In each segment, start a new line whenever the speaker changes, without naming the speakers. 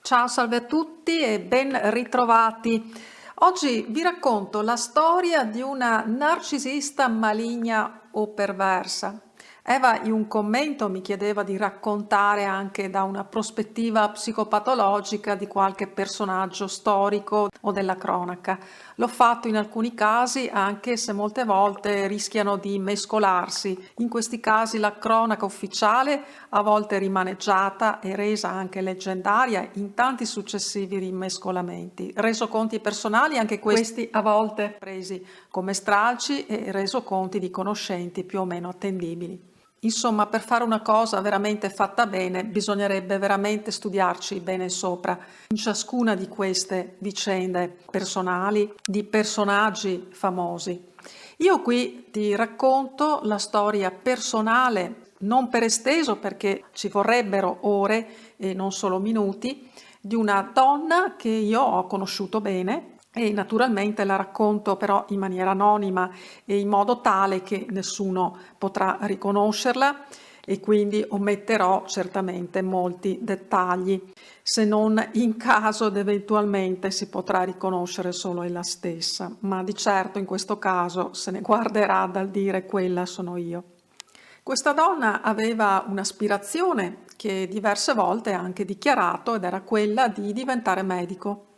Ciao, salve a tutti e ben ritrovati. Oggi vi racconto la storia di una narcisista maligna o perversa. Eva in un commento mi chiedeva di raccontare anche da una prospettiva psicopatologica di qualche personaggio storico o della cronaca. L'ho fatto in alcuni casi, anche se molte volte rischiano di mescolarsi. In questi casi la cronaca ufficiale a volte rimaneggiata e resa anche leggendaria in tanti successivi rimescolamenti. Resoconti personali, anche questi a volte presi come stralci e resoconti di conoscenti più o meno attendibili. Insomma, per fare una cosa veramente fatta bene, bisognerebbe veramente studiarci bene sopra in ciascuna di queste vicende personali di personaggi famosi. Io qui ti racconto la storia personale, non per esteso perché ci vorrebbero ore e non solo minuti, di una donna che io ho conosciuto bene e naturalmente la racconto però in maniera anonima e in modo tale che nessuno potrà riconoscerla e quindi ometterò certamente molti dettagli, se non in caso ed eventualmente si potrà riconoscere solo ella stessa, ma di certo in questo caso se ne guarderà dal dire quella sono io. Questa donna aveva un'aspirazione che diverse volte ha anche dichiarato ed era quella di diventare medico.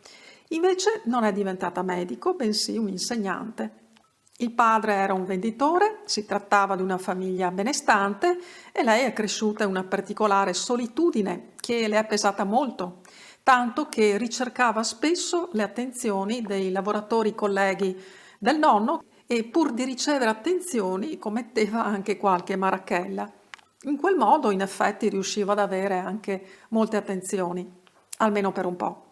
Invece non è diventata medico, bensì un insegnante. Il padre era un venditore, si trattava di una famiglia benestante e lei è cresciuta in una particolare solitudine che le è pesata molto, tanto che ricercava spesso le attenzioni dei lavoratori colleghi del nonno e pur di ricevere attenzioni commetteva anche qualche marachella. In quel modo in effetti riusciva ad avere anche molte attenzioni, almeno per un po'.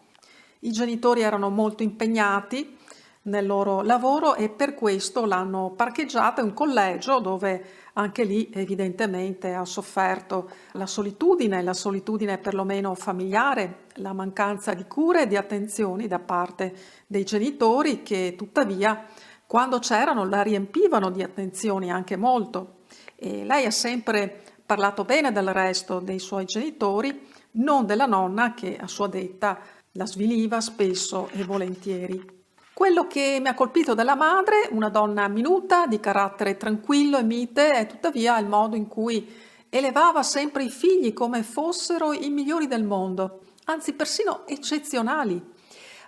I genitori erano molto impegnati nel loro lavoro e per questo l'hanno parcheggiata in un collegio dove anche lì evidentemente ha sofferto la solitudine perlomeno familiare, la mancanza di cure e di attenzioni da parte dei genitori che tuttavia quando c'erano la riempivano di attenzioni anche molto. E lei ha sempre parlato bene del resto dei suoi genitori, non della nonna che a sua detta la sviliva spesso e volentieri. Quello che mi ha colpito della madre, una donna minuta, di carattere tranquillo e mite, è tuttavia il modo in cui elevava sempre i figli come fossero i migliori del mondo, anzi persino eccezionali.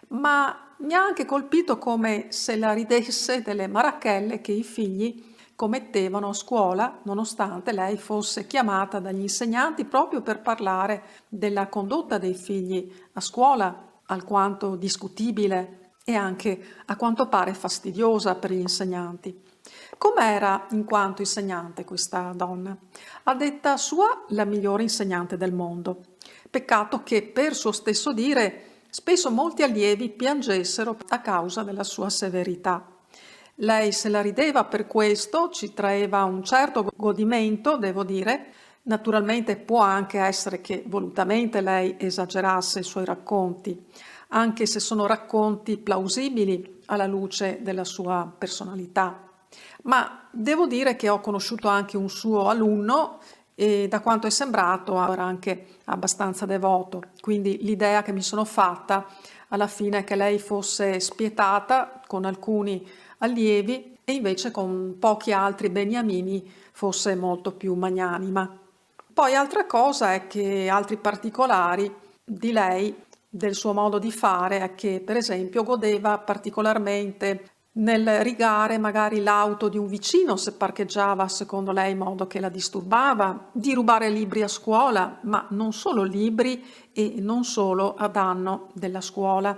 Ma mi ha anche colpito come se la ridesse delle marachelle che i figli commettevano a scuola, nonostante lei fosse chiamata dagli insegnanti proprio per parlare della condotta dei figli a scuola, alquanto discutibile e anche a quanto pare fastidiosa per gli insegnanti. Com'era in quanto insegnante questa donna? A detta sua, la migliore insegnante del mondo. Peccato che, per suo stesso dire, spesso molti allievi piangessero a causa della sua severità. Lei se la rideva per questo, ci traeva un certo godimento, devo dire. Naturalmente può anche essere che volutamente lei esagerasse i suoi racconti, anche se sono racconti plausibili alla luce della sua personalità. Ma devo dire che ho conosciuto anche un suo alunno e da quanto è sembrato era anche abbastanza devoto, quindi l'idea che mi sono fatta alla fine è che lei fosse spietata con alcuni allievi e invece con pochi altri beniamini fosse molto più magnanima. Poi altra cosa è che altri particolari di lei, del suo modo di fare, è che per esempio godeva particolarmente nel rigare magari l'auto di un vicino se parcheggiava secondo lei in modo che la disturbava, di rubare libri a scuola, ma non solo libri e non solo a danno della scuola,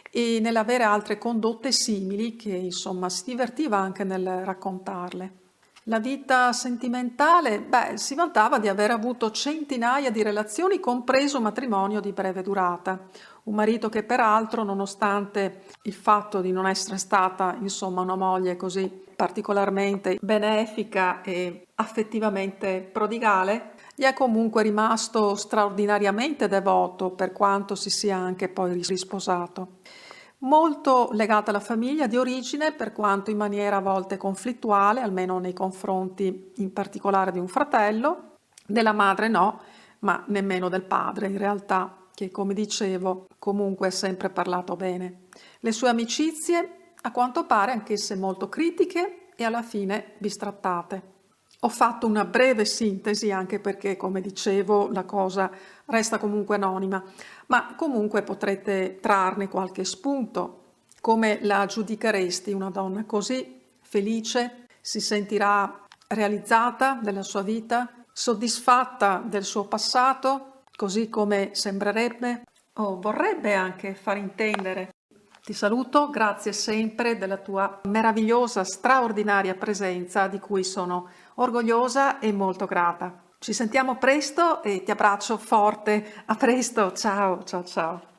e nell'avere altre condotte simili che insomma si divertiva anche nel raccontarle. La vita sentimentale, si vantava di aver avuto centinaia di relazioni, compreso un matrimonio di breve durata. Un marito che peraltro, nonostante il fatto di non essere stata, insomma, una moglie così particolarmente benefica e affettivamente prodigale, gli è comunque rimasto straordinariamente devoto, per quanto si sia anche poi risposato. Molto legata alla famiglia di origine, per quanto in maniera a volte conflittuale, almeno nei confronti in particolare di un fratello, della madre no, ma nemmeno del padre in realtà. che, come dicevo, comunque ha sempre parlato bene. Le sue amicizie, a quanto pare, anch'esse molto critiche e alla fine bistrattate. Ho fatto una breve sintesi anche perché, come dicevo, la cosa resta comunque anonima, ma comunque potrete trarne qualche spunto. Come la giudicheresti una donna così felice? Si sentirà realizzata della sua vita? Soddisfatta del suo passato, così come sembrerebbe o vorrebbe anche far intendere? Ti saluto, grazie sempre della tua meravigliosa, straordinaria presenza di cui sono orgogliosa e molto grata. Ci sentiamo presto e ti abbraccio forte. A presto, ciao, ciao, ciao.